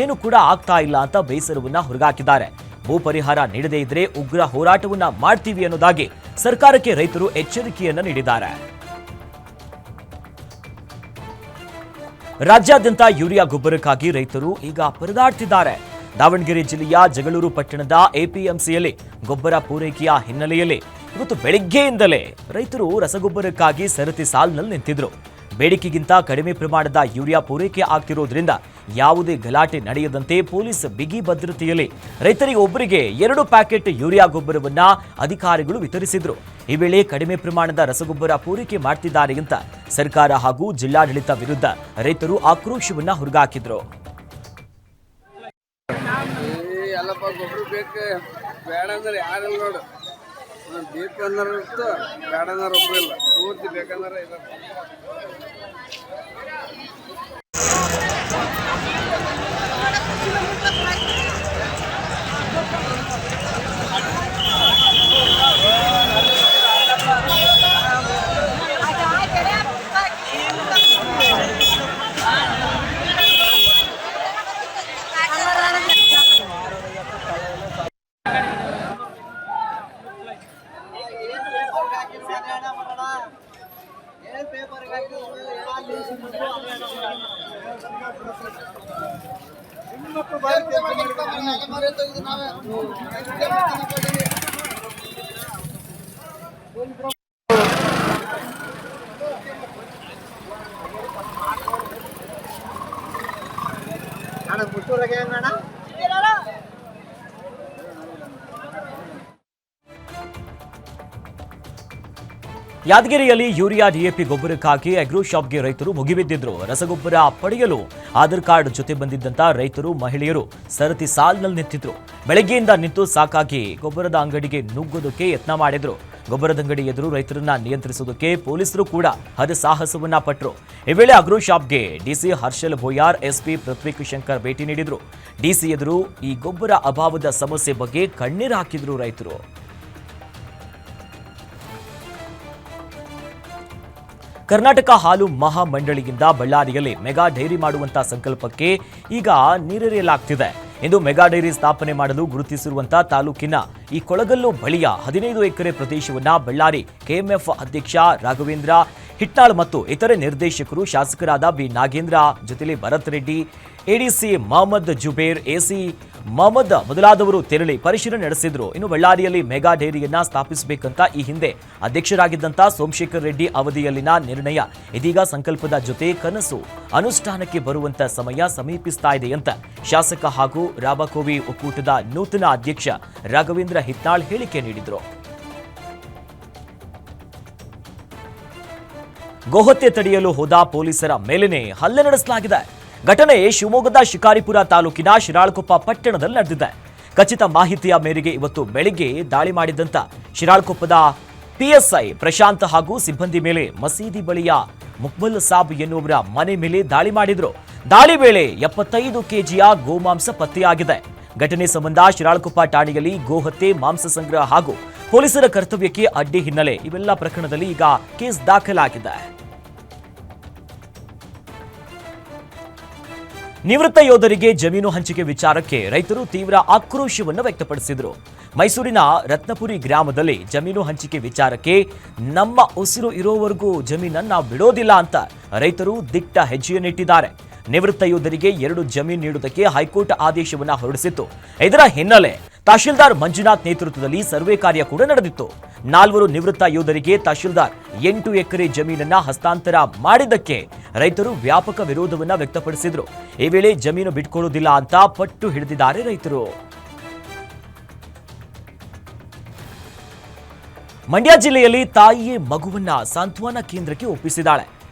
ಏನು ಕೂಡ ಆಗ್ತಾ ಇಲ್ಲ ಅಂತ ಬೇಸರವನ್ನ ಹೊರಗಾಕಿದ್ದಾರೆ. ಭೂ ಪರಿಹಾರ ನೀಡದೇ ಇದ್ರೆ ಉಗ್ರ ಹೋರಾಟವನ್ನ ಮಾಡ್ತೀವಿ ಅನ್ನೋದಾಗಿ ಸರ್ಕಾರಕ್ಕೆ ರೈತರು ಎಚ್ಚರಿಕೆಯನ್ನ ನೀಡಿದ್ದಾರೆ. ರಾಜ್ಯಾದ್ಯಂತ ಯೂರಿಯಾ ಗೊಬ್ಬರಕ್ಕಾಗಿ ರೈತರು ಈಗ ಪರದಾಡ್ತಿದ್ದಾರೆ. ದಾವಣಗೆರೆ ಜಿಲ್ಲೆಯ ಜಗಳೂರು ಪಟ್ಟಣದ ಎಪಿಎಂಸಿಯಲ್ಲಿ ಗೊಬ್ಬರ ಪೂರೈಕೆಯ ಹಿನ್ನೆಲೆಯಲ್ಲಿ ಇವತ್ತು ಬೆಳಗ್ಗೆಯಿಂದಲೇ ರೈತರು ರಸಗೊಬ್ಬರಕ್ಕಾಗಿ ಸರತಿ ಸಾಲಿನಲ್ಲಿ ನಿಂತಿದ್ರು. ಬೇಡಿಕೆಗಿಂತ ಕಡಿಮೆ ಪ್ರಮಾಣದ ಯೂರಿಯಾ ಪೂರೈಕೆ ಆಗ್ತಿರೋದ್ರಿಂದ ಯಾವುದೇ ಗಲಾಟೆ ನಡೆಯದಂತೆ ಪೊಲೀಸ್ ಬಿಗಿ ಭದ್ರತೆಯಲ್ಲಿ ರೈತರಿಗೆ ಒಬ್ಬರಿಗೆ 2 ಪ್ಯಾಕೆಟ್ ಯೂರಿಯಾ ಗೊಬ್ಬರವನ್ನ ಅಧಿಕಾರಿಗಳು ವಿತರಿಸಿದ್ರು. ಈ ವೇಳೆ ಕಡಿಮೆ ಪ್ರಮಾಣದ ರಸಗೊಬ್ಬರ ಪೂರೈಕೆ ಮಾಡ್ತಿದ್ದಾರೆ ಅಂತ ಸರ್ಕಾರ ಹಾಗೂ ಜಿಲ್ಲಾಡಳಿತ ವಿರುದ್ಧ ರೈತರು ಆಕ್ರೋಶವನ್ನ ಹೊರಗಾಕಿದ್ರು. ಬೇಕಂದ್ರೆ ಬೇಡಂದ್ರೆ ಒಬ್ಬರಿಲ್ಲ, ಪೂರ್ತಿ ಬೇಕಂದ್ರೆ ಇಲ್ಲ. ಯಾದಗಿರಿಯಲ್ಲಿ ಯೂರಿಯಾ ಡಿಎಪಿ ಗೊಬ್ಬರಕ್ಕಾಗಿ ಅಗ್ರೋ ಶಾಪ್ಗೆ ರೈತರು ಮುಗಿಬಿದ್ದಿದ್ರು. ರಸಗೊಬ್ಬರ ಪಡೆಯಲು ಆಧಾರ್ ಕಾರ್ಡ್ ಜೊತೆ ಬಂದಿದ್ದಂತ ರೈತರು, ಮಹಿಳೆಯರು ಸರತಿ ಸಾಲಿನಲ್ಲಿ ನಿಂತಿದ್ರು. ಬೆಳಗ್ಗೆಯಿಂದ ನಿಂತು ಸಾಕಾಗಿ ಗೊಬ್ಬರದ ಅಂಗಡಿಗೆ ನುಗ್ಗೋದಕ್ಕೆ ಯತ್ನ ಮಾಡಿದ್ರು. ಗೊಬ್ಬರದ ಅಂಗಡಿ ಎದುರು ರೈತರನ್ನ ನಿಯಂತ್ರಿಸುವುದಕ್ಕೆ ಪೊಲೀಸರು ಕೂಡ ಹರಸಾಹಸವನ್ನ ಪಟ್ಟರು. ಈ ವೇಳೆ ಅಗ್ರೋ ಶಾಪ್ಗೆ ಡಿಸಿ ಹರ್ಷಲ್ ಬೋಯಾರ್, ಎಸ್ಪಿ ಪೃಥ್ವಿಕ್ ಶಂಕರ್ ಭೇಟಿ ನೀಡಿದ್ರು. ಡಿಸಿ ಎದುರು ಈ ಗೊಬ್ಬರ ಅಭಾವದ ಸಮಸ್ಯೆ ಬಗ್ಗೆ ಕಣ್ಣೀರು ಹಾಕಿದ್ರು ರೈತರು. ಕರ್ನಾಟಕ ಹಾಲು ಮಹಾಮಂಡಳಿಯಿಂದ ಬಳ್ಳಾರಿಯಲ್ಲಿ ಮೆಗಾ ಡೈರಿ ಮಾಡುವಂತಹ ಸಂಕಲ್ಪಕ್ಕೆ ಈಗ ನೀರೆರೆಯಲಾಗ್ತಿದೆ. ಇಂದು ಮೆಗಾ ಡೈರಿ ಸ್ಥಾಪನೆ ಮಾಡಲು ಗುರುತಿಸಿರುವಂತಹ ತಾಲೂಕಿನ ಈ ಕೊಳಗಲ್ಲು ಬಳಿಯ 15 ಎಕರೆ ಪ್ರದೇಶವನ್ನ ಬಳ್ಳಾರಿ ಕೆಎಂಎಫ್ ಅಧ್ಯಕ್ಷ ರಾಘವೇಂದ್ರ ಹಿಟ್ನಾಳ್ ಮತ್ತು ಇತರೆ ನಿರ್ದೇಶಕರು, ಶಾಸಕರಾದ ಬಿ ನಾಗೇಂದ್ರ ಜೊತೆಲಿ ಭರತ್ ರೆಡ್ಡಿ, ಎಡಿಸಿ ಮೊಹಮ್ಮದ್ ಜುಬೇರ್, ಎಸಿ ಮೊಹಮ್ಮದ್ ಮೊದಲಾದವರು ತೆರಳಿ ಪರಿಶೀಲನೆ ನಡೆಸಿದ್ರು. ಇನ್ನು ಬಳ್ಳಾರಿಯಲ್ಲಿ ಮೆಗಾ ಡೈರಿಯನ್ನ ಸ್ಥಾಪಿಸಬೇಕಂತ ಈ ಹಿಂದೆ ಅಧ್ಯಕ್ಷರಾಗಿದ್ದಂತ ಸೋಮಶೇಖರ್ ರೆಡ್ಡಿ ಅವಧಿಯಲ್ಲಿನ ನಿರ್ಣಯ ಇದೀಗ ಸಂಕಲ್ಪದ ಜೊತೆ ಕನಸು ಅನುಷ್ಠಾನಕ್ಕೆ ಬರುವಂತ ಸಮಯ ಸಮೀಪಿಸ್ತಾ ಇದೆ ಅಂತ ಶಾಸಕ ಹಾಗೂ ರಾಬಕೋವಿ ಒಕ್ಕೂಟದ ನೂತನ ಅಧ್ಯಕ್ಷ ರಾಘವೇಂದ್ರ ಹಿಟ್ನಾಳ್ ಹೇಳಿಕೆ ನೀಡಿದ್ರು. ಗೋಹತ್ಯೆ ತಡೆಯಲು ಹೋದ ಪೊಲೀಸರ ಮೇಲೇನೆ ಹಲ್ಲೆ ನಡೆಸಲಾಗಿದೆ. ಘಟನೆ ಶಿವಮೊಗ್ಗದ ಶಿಕಾರಿಪುರ ತಾಲೂಕಿನ ಶಿರಾಳಕೊಪ್ಪ ಪಟ್ಟಣದಲ್ಲಿ ನಡೆದಿದೆ. ಖಚಿತ ಮಾಹಿತಿಯ ಮೇರೆಗೆ ಇವತ್ತು ಬೆಳಿಗ್ಗೆ ದಾಳಿ ಮಾಡಿದಂತ ಶಿರಾಳಕೊಪ್ಪದ ಪಿಎಸ್ಐ ಪ್ರಶಾಂತ್ ಹಾಗೂ ಸಿಬ್ಬಂದಿ ಮೇಲೆ ಮಸೀದಿ ಬಳಿಯ ಮುಕ್ಬಲ್ ಸಾಬ್ ಎನ್ನುವರ ಮನೆ ಮೇಲೆ ದಾಳಿ ಮಾಡಿದ್ರು. ದಾಳಿ ವೇಳೆ 75 ಕೆಜಿಯ ಗೋಮಾಂಸ ಪತ್ತೆಯಾಗಿದೆ. ಘಟನೆ ಸಂಬಂಧ ಶಿರಾಳಕೊಪ್ಪ ಠಾಣೆಯಲ್ಲಿ ಗೋಹತ್ಯೆ, ಮಾಂಸ ಸಂಗ್ರಹ ಹಾಗೂ ಪೊಲೀಸರ ಕರ್ತವ್ಯಕ್ಕೆ ಅಡ್ಡಿ ಹಿನ್ನೆಲೆ ಇವೆಲ್ಲ ಪ್ರಕರಣದಲ್ಲಿ ಈಗ ಕೇಸ್ ದಾಖಲಾಗಿದೆ. ನಿವೃತ್ತ ಯೋಧರಿಗೆ ಜಮೀನು ಹಂಚಿಕೆ ವಿಚಾರಕ್ಕೆ ರೈತರು ತೀವ್ರ ಆಕ್ರೋಶವನ್ನು ವ್ಯಕ್ತಪಡಿಸಿದರು. ಮೈಸೂರಿನ ರತ್ನಪುರಿ ಗ್ರಾಮದಲ್ಲಿ ಜಮೀನು ಹಂಚಿಕೆ ವಿಚಾರಕ್ಕೆ ನಮ್ಮ ಉಸಿರು ಇರೋವರೆಗೂ ಜಮೀನನ್ನ ಬಿಡೋದಿಲ್ಲ ಅಂತ ರೈತರು ದಿಟ್ಟ ಹೆಜ್ಜೆಯನ್ನಿಟ್ಟಿದ್ದಾರೆ. ನಿವೃತ್ತ ಯೋಧರಿಗೆ 2 ಜಮೀನು ನೀಡುವುದಕ್ಕೆ ಹೈಕೋರ್ಟ್ ಆದೇಶವನ್ನ ಹೊರಡಿಸಿತ್ತು. ಇದರ ಹಿನ್ನೆಲೆ ತಹಶೀಲ್ದಾರ್ ಮಂಜುನಾಥ್ ನೇತೃತ್ವದಲ್ಲಿ ಸರ್ವೆ ಕಾರ್ಯ ಕೂಡ ನಡೆದಿತ್ತು. 4 ನಿವೃತ್ತ ಯೋಧರಿಗೆ ತಹಶೀಲ್ದಾರ್ 8 ಎಕರೆ ಜಮೀನನ್ನ ಹಸ್ತಾಂತರ ಮಾಡಿದ್ದಕ್ಕೆ ರೈತರು ವ್ಯಾಪಕ ವಿರೋಧವನ್ನ ವ್ಯಕ್ತಪಡಿಸಿದ್ರು. ಈ ವೇಳೆ ಜಮೀನು ಬಿಟ್ಕೊಳ್ಳೋದಿಲ್ಲ ಅಂತ ಪಟ್ಟು ಹಿಡಿದಿದ್ದಾರೆ ರೈತರು. ಮಂಡ್ಯ ಜಿಲ್ಲೆಯಲ್ಲಿ ತಾಯಿಯೇ ಮಗುವನ್ನ ಸಾಂತ್ವನ ಕೇಂದ್ರಕ್ಕೆ ಒಪ್ಪಿಸಿದ್ದಾಳೆ.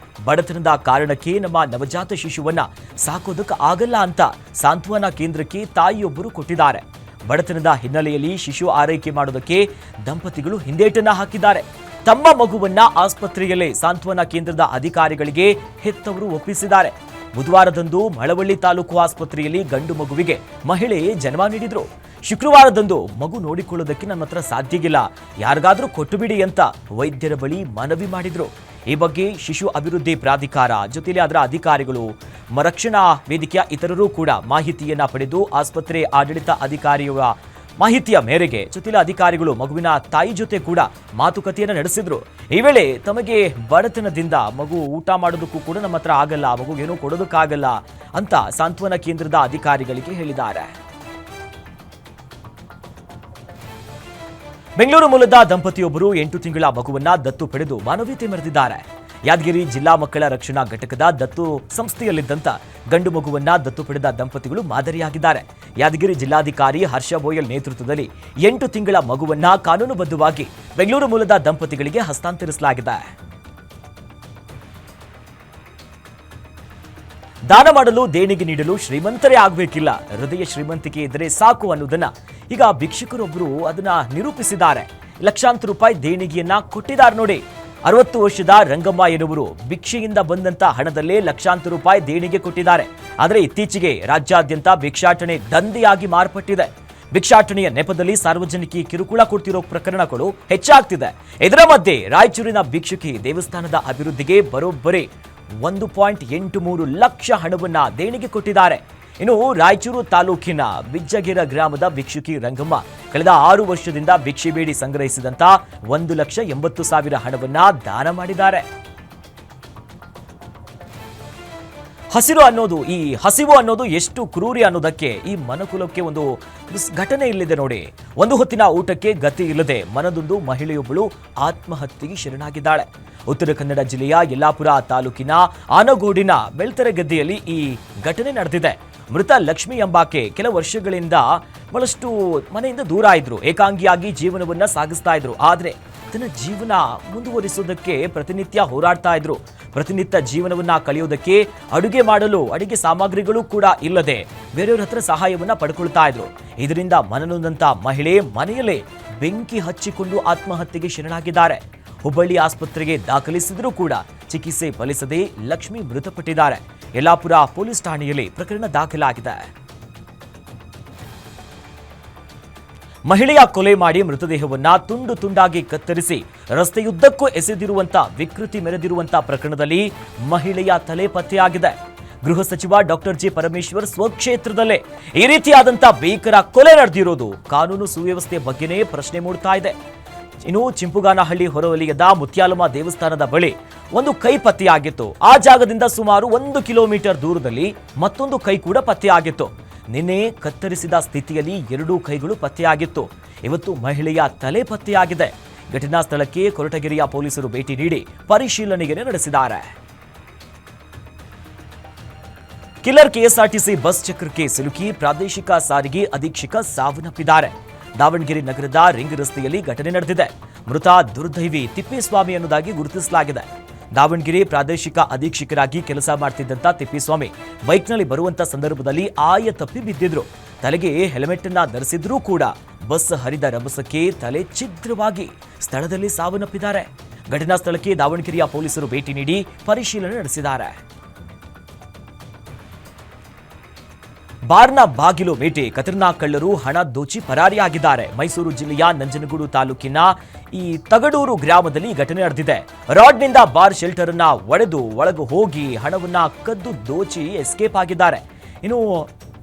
ಬಡತನದ ಕಾರಣಕ್ಕೆ ನಮ್ಮ ನವಜಾತ ಶಿಶುವನ್ನ ಸಾಕೋದಕ್ಕೆ ಆಗಲ್ಲ ಅಂತ ಸಾಂತ್ವನ ಕೇಂದ್ರಕ್ಕೆ ತಾಯಿಯೊಬ್ಬರು ಕೊಟ್ಟಿದ್ದಾರೆ. ಬಡತನದ ಹಿನ್ನೆಲೆಯಲ್ಲಿ ಶಿಶು ಆರೈಕೆ ಮಾಡೋದಕ್ಕೆ ದಂಪತಿಗಳು ಹಿಂದೇಟನ್ನ ಹಾಕಿದ್ದಾರೆ. ತಮ್ಮ ಮಗುವನ್ನ ಆಸ್ಪತ್ರೆಯಲ್ಲೇ ಸಾಂತ್ವನ ಕೇಂದ್ರದ ಅಧಿಕಾರಿಗಳಿಗೆ ಹೆತ್ತವರು ಒಪ್ಪಿಸಿದ್ದಾರೆ. ಬುಧವಾರದಂದು ಮಳವಳ್ಳಿ ತಾಲೂಕು ಆಸ್ಪತ್ರೆಯಲ್ಲಿ ಗಂಡು ಮಗುವಿಗೆ ಮಹಿಳೆ ಜನ್ಮ ನೀಡಿದ್ರು. ಶುಕ್ರವಾರದಂದು ಮಗು ನೋಡಿಕೊಳ್ಳೋದಕ್ಕೆ ನನ್ನ ಹತ್ರ ಸಾಧ್ಯವಿಲ್ಲ, ಯಾರಿಗಾದ್ರೂ ಕೊಟ್ಟು ಬಿಡಿ ಅಂತ ವೈದ್ಯರ ಬಳಿ ಮನವಿ ಮಾಡಿದ್ರು. ಈ ಬಗ್ಗೆ ಶಿಶು ಅಭಿವೃದ್ಧಿ ಪ್ರಾಧಿಕಾರ ಜೊತೆಲಿ ಅದರ ಅಧಿಕಾರಿಗಳು, ರಕ್ಷಣಾ ವೇದಿಕೆಯ ಇತರರು ಕೂಡ ಮಾಹಿತಿಯನ್ನ ಪಡೆದು ಆಸ್ಪತ್ರೆ ಆಡಳಿತ ಅಧಿಕಾರಿಯ ಮಾಹಿತಿಯ ಮೇರೆಗೆ ಜೊತೆಲಿ ಅಧಿಕಾರಿಗಳು ಮಗುವಿನ ತಾಯಿ ಜೊತೆ ಕೂಡ ಮಾತುಕತೆಯನ್ನು ನಡೆಸಿದ್ರು. ಈ ವೇಳೆ ತಮಗೆ ಬಡತನದಿಂದ ಮಗು ಊಟ ಮಾಡೋದಕ್ಕೂ ಕೂಡ ನಮ್ಮ ಹತ್ರ ಆಗಲ್ಲ, ಮಗುಗೇನೂ ಕೊಡೋದಕ್ಕಾಗಲ್ಲ ಅಂತ ಸಾಂತ್ವನ ಕೇಂದ್ರದ ಅಧಿಕಾರಿಗಳಿಗೆ ಹೇಳಿದ್ದಾರೆ. ಬೆಂಗಳೂರು ಮೂಲದ ದಂಪತಿಯೊಬ್ಬರು 8 ತಿಂಗಳ ಮಗುವನ್ನ ದತ್ತು ಪಡೆದು ಮಾನವೀಯತೆ ಮೆರೆದಿದ್ದಾರೆ. ಯಾದಗಿರಿ ಜಿಲ್ಲಾ ಮಕ್ಕಳ ರಕ್ಷಣಾ ಘಟಕದ ದತ್ತು ಸಂಸ್ಥೆಯಲ್ಲಿದ್ದಂತ ಗಂಡು ಮಗುವನ್ನ ದತ್ತು ಪಡೆದ ದಂಪತಿಗಳು ಮಾದರಿಯಾಗಿದ್ದಾರೆ. ಯಾದಗಿರಿ ಜಿಲ್ಲಾಧಿಕಾರಿ ಹರ್ಷ ಬೋಯಲ್ ನೇತೃತ್ವದಲ್ಲಿ 8 ತಿಂಗಳ ಮಗುವನ್ನ ಕಾನೂನುಬದ್ಧವಾಗಿ ಬೆಂಗಳೂರು ಮೂಲದ ದಂಪತಿಗಳಿಗೆ ಹಸ್ತಾಂತರಿಸಲಾಗಿದೆ. ದಾನ ಮಾಡಲು ದೇಣಿಗೆ ನೀಡಲು ಶ್ರೀಮಂತರೇ ಆಗಬೇಕಿಲ್ಲ, ಹೃದಯ ಶ್ರೀಮಂತಿಕೆ ಇದ್ದರೆ ಸಾಕು ಅನ್ನೋದನ್ನ ಈಗ ಭಿಕ್ಷುಕರೊಬ್ಬರು ಅದನ್ನ ನಿರೂಪಿಸಿದ್ದಾರೆ. ಲಕ್ಷಾಂತರ ರೂಪಾಯಿ ದೇಣಿಗೆಯನ್ನ ಕೊಟ್ಟಿದ್ದಾರೆ ನೋಡಿ. 60 ವರ್ಷದ ರಂಗಮ್ಮ ಎನ್ನುವರು ಭಿಕ್ಷೆಯಿಂದ ಬಂದಂತ ಹಣದಲ್ಲೇ ಲಕ್ಷಾಂತರ ರೂಪಾಯಿ ದೇಣಿಗೆ ಕೊಟ್ಟಿದ್ದಾರೆ. ಆದರೆ ಇತ್ತೀಚೆಗೆ ರಾಜ್ಯಾದ್ಯಂತ ಭಿಕ್ಷಾಟನೆ ದಂಧೆಯಾಗಿ ಮಾರ್ಪಟ್ಟಿದೆ. ಭಿಕ್ಷಾಟನೆಯ ನೆಪದಲ್ಲಿ ಸಾರ್ವಜನಿಕ ಕಿರುಕುಳ ಕೊಡ್ತಿರೋ ಪ್ರಕರಣಗಳು ಹೆಚ್ಚಾಗ್ತಿದೆ. ಇದರ ಮಧ್ಯೆ ರಾಯಚೂರಿನ ಭಿಕ್ಷುಕಿ ದೇವಸ್ಥಾನದ ಅಭಿವೃದ್ಧಿಗೆ ಬರೋಬ್ಬರಿ 1.83 ಲಕ್ಷ ಹಣವನ್ನ ದೇಣಿಗೆ ಕೊಟ್ಟಿದ್ದಾರೆ. ಇನ್ನು ರಾಯಚೂರು ತಾಲೂಕಿನ ಬಿಜ್ಜಗೆರ ಗ್ರಾಮದ ಭಿಕ್ಷುಕಿ ರಂಗಮ್ಮ ಕಳೆದ 6 ವರ್ಷದಿಂದ ಭಿಕ್ಷೆ ಬೇಡಿ ಸಂಗ್ರಹಿಸಿದಂತ 1,80,000 ಹಣವನ್ನ ದಾನ ಮಾಡಿದ್ದಾರೆ. ಹಸಿವು ಅನ್ನೋದು ಎಷ್ಟು ಕ್ರೂರಿ ಅನ್ನೋದಕ್ಕೆ ಈ ಮನುಕುಲಕ್ಕೆ ಒಂದು ಘಟನೆ ಇಲ್ಲಿದೆ ನೋಡಿ. ಒಂದು ಹೊತ್ತಿನ ಊಟಕ್ಕೆ ಗತಿ ಇಲ್ಲದೆ ಮನದೊಂದು ಮಹಿಳೆಯೊಬ್ಬಳು ಆತ್ಮಹತ್ಯೆಗೆ ಶರಣಾಗಿದ್ದಾಳೆ. ಉತ್ತರ ಕನ್ನಡ ಜಿಲ್ಲೆಯ ಯಲ್ಲಾಪುರ ತಾಲೂಕಿನ ಆನಗೋಡಿನ ಬೆಳ್ತರಗದ್ದೆಯಲ್ಲಿ ಈ ಘಟನೆ ನಡೆದಿದೆ. ಮೃತ ಲಕ್ಷ್ಮಿ ಎಂಬಾಕೆ ಕೆಲ ವರ್ಷಗಳಿಂದ ಬಹಳಷ್ಟು ಮನೆಯಿಂದ ದೂರ ಇದ್ರು. ಏಕಾಂಗಿಯಾಗಿ ಜೀವನವನ್ನ ಸಾಗಿಸ್ತಾ ಇದ್ರು. ಆದ್ರೆ ತನ್ನ ಜೀವನ ಮುಂದುವರಿಸೋದಕ್ಕೆ ಪ್ರತಿನಿತ್ಯ ಹೋರಾಡ್ತಾ ಇದ್ರು. ಪ್ರತಿನಿತ್ಯ ಜೀವನವನ್ನ ಕಳೆಯೋದಕ್ಕೆ ಅಡುಗೆ ಸಾಮಗ್ರಿಗಳು ಕೂಡ ಇಲ್ಲದೆ ಬೇರೆಯವ್ರ ಹತ್ರ ಸಹಾಯವನ್ನ ಪಡ್ಕೊಳ್ತಾ ಇದ್ರು. ಇದರಿಂದ ಮನನೊಂದಂತ ಮಹಿಳೆ ಮನೆಯಲ್ಲೇ ಬೆಂಕಿ ಹಚ್ಚಿಕೊಂಡು ಆತ್ಮಹತ್ಯೆಗೆ ಶರಣಾಗಿದ್ದಾರೆ. ಹುಬ್ಬಳ್ಳಿ ಆಸ್ಪತ್ರೆಗೆ ದಾಖಲಿಸಿದ್ರೂ ಕೂಡ ಚಿಕಿತ್ಸೆ ಫಲಿಸದೆ ಲಕ್ಷ್ಮಿ ಮೃತಪಟ್ಟಿದ್ದಾರೆ. ಯಲ್ಲಾಪುರ ಪೊಲೀಸ್ ಠಾಣೆಯಲ್ಲಿ ಪ್ರಕರಣ ದಾಖಲಾಗಿದೆ. ಮಹಿಳೆಯ ಕೊಲೆ ಮಾಡಿ ಮೃತದೇಹವನ್ನ ತುಂಡು ತುಂಡಾಗಿ ಕತ್ತರಿಸಿ ರಸ್ತೆಯುದ್ದಕ್ಕೂ ಎಸೆದಿರುವಂತ ವಿಕೃತಿ ಮೆರೆದಿರುವಂತ ಪ್ರಕರಣದಲ್ಲಿ ಮಹಿಳೆಯ ತಲೆ ಪತ್ತೆಯಾಗಿದೆ. ಗೃಹ ಸಚಿವ ಡಾಕ್ಟರ್ ಜಿ ಪರಮೇಶ್ವರ್ ಸ್ವಕ್ಷೇತ್ರದಲ್ಲೇ ಈ ರೀತಿಯಾದಂತ ಭೀಕರ ಕೊಲೆ ನಡೆದಿರೋದು ಕಾನೂನು ಸುವ್ಯವಸ್ಥೆ ಬಗ್ಗೆನೇ ಪ್ರಶ್ನೆ ಮೂಡ್ತಾ ಇದೆ. ಇನ್ನು ಚಿಂಪುಗಾನಹಳ್ಳಿ ಹೊರವಲಯದ ಮುತ್ಯಾಲಮ್ಮ ದೇವಸ್ಥಾನದ ಬಳಿ ಒಂದು ಕೈ ಪತ್ತೆಯಾಗಿತ್ತು. ಆ ಜಾಗದಿಂದ ಸುಮಾರು 1 ಕಿಲೋಮೀಟರ್ ದೂರದಲ್ಲಿ ಮತ್ತೊಂದು ಕೈ ಕೂಡ ಪತ್ತೆಯಾಗಿತ್ತು. ನಿನ್ನೆ ಕತ್ತರಿಸಿದ ಸ್ಥಿತಿಯಲ್ಲಿ 2 ಕೈಗಳು ಪತ್ತೆಯಾಗಿತ್ತು. ಇವತ್ತು ಮಹಿಳೆಯ ತಲೆ ಪತ್ತೆಯಾಗಿದೆ. ಘಟನಾ ಸ್ಥಳಕ್ಕೆ ಕೊರಟಗೆರೆಯ ಪೊಲೀಸರು ಭೇಟಿ ನೀಡಿ ಪರಿಶೀಲನೆಗೆ ನಡೆಸಿದ್ದಾರೆ. ಕಿಲ್ಲರ್ ಕೆಎಸ್ಆರ್ಟಿಸಿ ಬಸ್ ಚಕ್ರಕ್ಕೆ ಸಿಲುಕಿ ಪ್ರಾದೇಶಿಕ ಸಾರಿಗೆ ಅಧೀಕ್ಷಕ ಸಾವನ್ನಪ್ಪಿದ್ದಾರೆ. ದಾವಣಗೆರೆ ನಗರದ ರಿಂಗ್ ರಸ್ತೆಯಲ್ಲಿ ಘಟನೆ ನಡೆದಿದೆ. ಮೃತ ದುರ್ದೈವಿ ತಿಪ್ಪೇಸ್ವಾಮಿ ಅನ್ನೋದಾಗಿ ಗುರುತಿಸಲಾಗಿದೆ. ದಾವಣಗೆರೆ ಪ್ರಾದೇಶಿಕ ಅಧೀಕ್ಷಕರಾಗಿ ಕೆಲಸ ಮಾಡ್ತಿದ್ದಂತ ತಿಪ್ಪೇಸ್ವಾಮಿ ಬೈಕ್ನಲ್ಲಿ ಬರುವಂತ ಸಂದರ್ಭದಲ್ಲಿ ಆಯ ತಪ್ಪಿ ಬಿದ್ದಿದ್ರು. ತಲೆಗೆ ಹೆಲ್ಮೆಟ್ ಅನ್ನ ಧರಿಸಿದ್ರೂ ಕೂಡ ಬಸ್ ಹರಿದ ರಭಸಕ್ಕೆ ತಲೆ ಛಿದ್ರವಾಗಿ ಸ್ಥಳದಲ್ಲಿ ಸಾವನ್ನಪ್ಪಿದ್ದಾರೆ. ಘಟನಾ ಸ್ಥಳಕ್ಕೆ ದಾವಣಗೆರೆಯ ಪೊಲೀಸರು ಭೇಟಿ ನೀಡಿ ಪರಿಶೀಲನೆ ನಡೆಸಿದ್ದಾರೆ. ಬಾರ್ನ ಬಾಗಿಲು ಬೇಟೆ ಖತರ್ನಾಕ್ ಕಳ್ಳರು ಹಣ ದೋಚಿ ಪರಾರಿಯಾಗಿದ್ದಾರೆ. ಮೈಸೂರು ಜಿಲ್ಲೆಯ ನಂಜನಗೂಡು ತಾಲೂಕಿನ ಈ ತಗಡೂರು ಗ್ರಾಮದಲ್ಲಿ ಘಟನೆ ನಡೆದಿದೆ. ರಾಡ್ನಿಂದ ಬಾರ್ ಶೆಲ್ಟರ್ ಅನ್ನ ಒಡೆದು ಒಳಗೆ ಹೋಗಿ ಹಣವನ್ನ ಕದ್ದು ದೋಚಿ ಎಸ್ಕೇಪ್ ಆಗಿದ್ದಾರೆ. ಇನ್ನು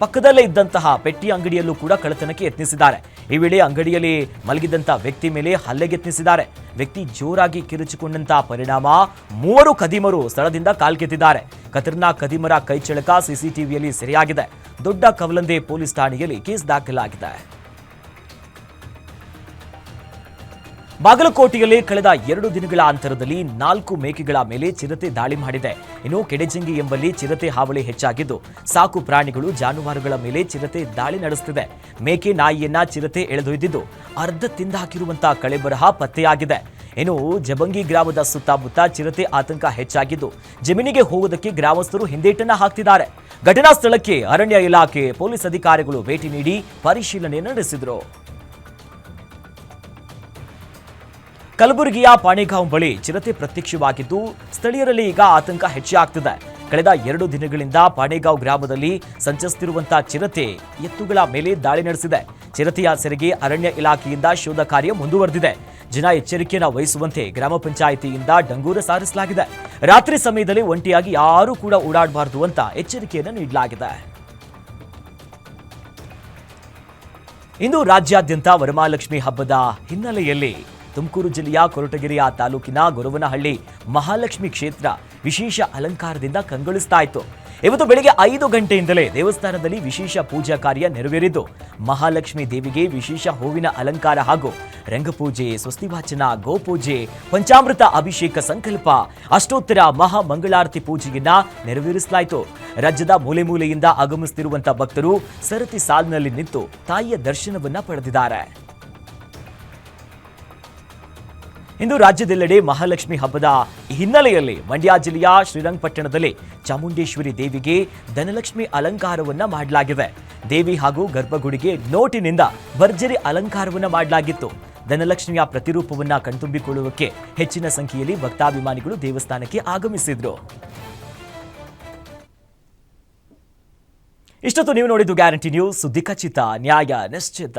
ಪಕ್ಕದಲ್ಲೇ ಇದ್ದಂತಹ ಪೆಟ್ಟಿ ಅಂಗಡಿಯಲ್ಲೂ ಕೂಡ ಕಳ್ಳತನಕ್ಕೆ ಯತ್ನಿಸಿದ್ದಾರೆ. ಈ ವೇಳೆ ಅಂಗಡಿಯಲ್ಲಿ ಮಲಗಿದ್ದಂಥ ವ್ಯಕ್ತಿ ಮೇಲೆ ಹಲ್ಲೆಗೆ ಯತ್ನಿಸಿದ್ದಾರೆ. ವ್ಯಕ್ತಿ ಜೋರಾಗಿ ಕಿರುಚಿಕೊಂಡಂತಹ ಪರಿಣಾಮ 3 ಖದೀಮರು ಸ್ಥಳದಿಂದ ಕಾಲ್ಕಿತ್ತಿದ್ದಾರೆ. ಕತರ್ನಾ ಖದೀಮರ ಕೈಚಳಕ ಸಿಸಿಟಿವಿಯಲ್ಲಿ ಸೆರೆಯಾಗಿದೆ. ದೊಡ್ಡ ಕವಲಂದೆ ಪೊಲೀಸ್ ಠಾಣೆಯಲ್ಲಿ ಕೇಸ್ ದಾಖಲಾಗಿದೆ. ಬಾಗಲಕೋಟೆಯಲ್ಲಿ ಕಳೆದ 2 ದಿನಗಳ ಅಂತರದಲ್ಲಿ 4 ಮೇಕೆಗಳ ಮೇಲೆ ಚಿರತೆ ದಾಳಿ ಮಾಡಿದೆ. ಇನ್ನು ಕೆಡೆಜಂಗಿ ಎಂಬಲ್ಲಿ ಚಿರತೆ ಹಾವಳಿ ಹೆಚ್ಚಾಗಿದ್ದು ಸಾಕು ಪ್ರಾಣಿಗಳು ಜಾನುವಾರುಗಳ ಮೇಲೆ ಚಿರತೆ ದಾಳಿ ನಡೆಸುತ್ತಿದೆ. ಮೇಕೆ ನಾಯಿಯನ್ನ ಚಿರತೆ ಎಳೆದೊಯ್ದಿದ್ದು ಅರ್ಧ ತಿಂದಾಕಿರುವಂತಹ ಕಳೆಬರಹ ಪತ್ತೆಯಾಗಿದೆ. ಇನ್ನು ಜಬಂಗಿ ಗ್ರಾಮದ ಸುತ್ತಮುತ್ತ ಚಿರತೆ ಆತಂಕ ಹೆಚ್ಚಾಗಿದ್ದು ಜಮೀನಿಗೆ ಹೋಗೋದಕ್ಕೆ ಗ್ರಾಮಸ್ಥರು ಹಿಂದೇಟನ್ನ ಹಾಕ್ತಿದ್ದಾರೆ. ಘಟನಾ ಸ್ಥಳಕ್ಕೆ ಅರಣ್ಯ ಇಲಾಖೆ ಪೊಲೀಸ್ ಅಧಿಕಾರಿಗಳು ಭೇಟಿ ನೀಡಿ ಪರಿಶೀಲನೆ ನಡೆಸಿದರು. ಕಲಬುರಗಿಯ ಪಾಣೆಗಾಂವ್ ಬಳಿ ಚಿರತೆ ಪ್ರತ್ಯಕ್ಷವಾಗಿದ್ದು ಸ್ಥಳೀಯರಲ್ಲಿ ಈಗ ಆತಂಕ ಹೆಚ್ಚಾಗ್ತಿದೆ. ಕಳೆದ 2 ದಿನಗಳಿಂದ ಪಾಣೆಗಾಂವ್ ಗ್ರಾಮದಲ್ಲಿ ಸಂಚರಿಸುತ್ತಿರುವಂತಹ ಚಿರತೆ ಎತ್ತುಗಳ ಮೇಲೆ ದಾಳಿ ನಡೆಸಿದೆ. ಚಿರತೆಯ ಸೆರೆಗೆ ಅರಣ್ಯ ಇಲಾಖೆಯಿಂದ ಶೋಧ ಕಾರ್ಯ ಮುಂದುವರೆದಿದೆ. ಜನ ಎಚ್ಚರಿಕೆಯನ್ನು ವಹಿಸುವಂತೆ ಗ್ರಾಮ ಪಂಚಾಯಿತಿಯಿಂದ ಡಂಗೂರ ಸಾರಿಸಲಾಗಿದೆ. ರಾತ್ರಿ ಸಮಯದಲ್ಲಿ ಒಂಟಿಯಾಗಿ ಯಾರೂ ಕೂಡ ಓಡಾಡಬಾರದು ಅಂತ ಎಚ್ಚರಿಕೆಯನ್ನು ನೀಡಲಾಗಿದೆ. ಇಂದು ರಾಜ್ಯಾದ್ಯಂತ ವರಮಹಾಲಕ್ಷ್ಮಿ ಹಬ್ಬದ ಹಿನ್ನೆಲೆಯಲ್ಲಿ ತುಮಕೂರು ಜಿಲ್ಲೆಯ ಕೊರಟಗೆರೆಯ ತಾಲೂಕಿನ ಗೊರವನಹಳ್ಳಿ ಮಹಾಲಕ್ಷ್ಮಿ ಕ್ಷೇತ್ರ ವಿಶೇಷ ಅಲಂಕಾರದಿಂದ ಕಂಗೊಳಿಸ್ತಾ ಇತ್ತು. ಇವತ್ತು ಬೆಳಗ್ಗೆ 5 ಗಂಟೆಯಿಂದಲೇ ದೇವಸ್ಥಾನದಲ್ಲಿ ವಿಶೇಷ ಪೂಜಾ ಕಾರ್ಯ ನೆರವೇರಿದ್ದು ಮಹಾಲಕ್ಷ್ಮಿ ದೇವಿಗೆ ವಿಶೇಷ ಹೂವಿನ ಅಲಂಕಾರ ಹಾಗೂ ರಂಗಪೂಜೆ, ಸ್ವಸ್ತಿವಾಚನ, ಗೋಪೂಜೆ, ಪಂಚಾಮೃತ ಅಭಿಷೇಕ ಸಂಕಲ್ಪ, ಅಷ್ಟೋತ್ತರ ಮಹಾ ಮಂಗಳಾರತಿ ಪೂಜೆಯನ್ನ ನೆರವೇರಿಸಲಾಯಿತು. ರಾಜ್ಯದ ಮೂಲೆ ಮೂಲೆಯಿಂದ ಆಗಮಿಸುತ್ತಿರುವಂತಹ ಭಕ್ತರು ಸರತಿ ಸಾಲಿನಲ್ಲಿ ನಿಂತು ತಾಯಿಯ ದರ್ಶನವನ್ನ ಪಡೆದಿದ್ದಾರೆ. ಇಂದು ರಾಜ್ಯದೆಲ್ಲೆಡೆ ಮಹಾಲಕ್ಷ್ಮಿ ಹಬ್ಬದ ಹಿನ್ನೆಲೆಯಲ್ಲಿ ಮಂಡ್ಯ ಜಿಲ್ಲೆಯ ಶ್ರೀರಂಗಪಟ್ಟಣದಲ್ಲಿ ಚಾಮುಂಡೇಶ್ವರಿ ದೇವಿಗೆ ಧನಲಕ್ಷ್ಮಿ ಅಲಂಕಾರವನ್ನ ಮಾಡಲಾಗಿದೆ. ದೇವಿ ಹಾಗೂ ಗರ್ಭಗುಡಿಗೆ ನೋಟಿನಿಂದ ಭರ್ಜರಿ ಅಲಂಕಾರವನ್ನ ಮಾಡಲಾಗಿತ್ತು. ಧನಲಕ್ಷ್ಮಿಯ ಪ್ರತಿರೂಪವನ್ನ ಕಣ್ತುಂಬಿಕೊಳ್ಳುವುದಕ್ಕೆ ಹೆಚ್ಚಿನ ಸಂಖ್ಯೆಯಲ್ಲಿ ಭಕ್ತಾಭಿಮಾನಿಗಳು ದೇವಸ್ಥಾನಕ್ಕೆ ಆಗಮಿಸಿದ್ರು. ಇಷ್ಟೊತ್ತು ನೀವು ನೋಡಿದ್ದು ಗ್ಯಾರಂಟಿ ನ್ಯೂಸ್, ಸುದ್ದಿ ಖಚಿತ, ನ್ಯಾಯ ನಿಶ್ಚಿತ.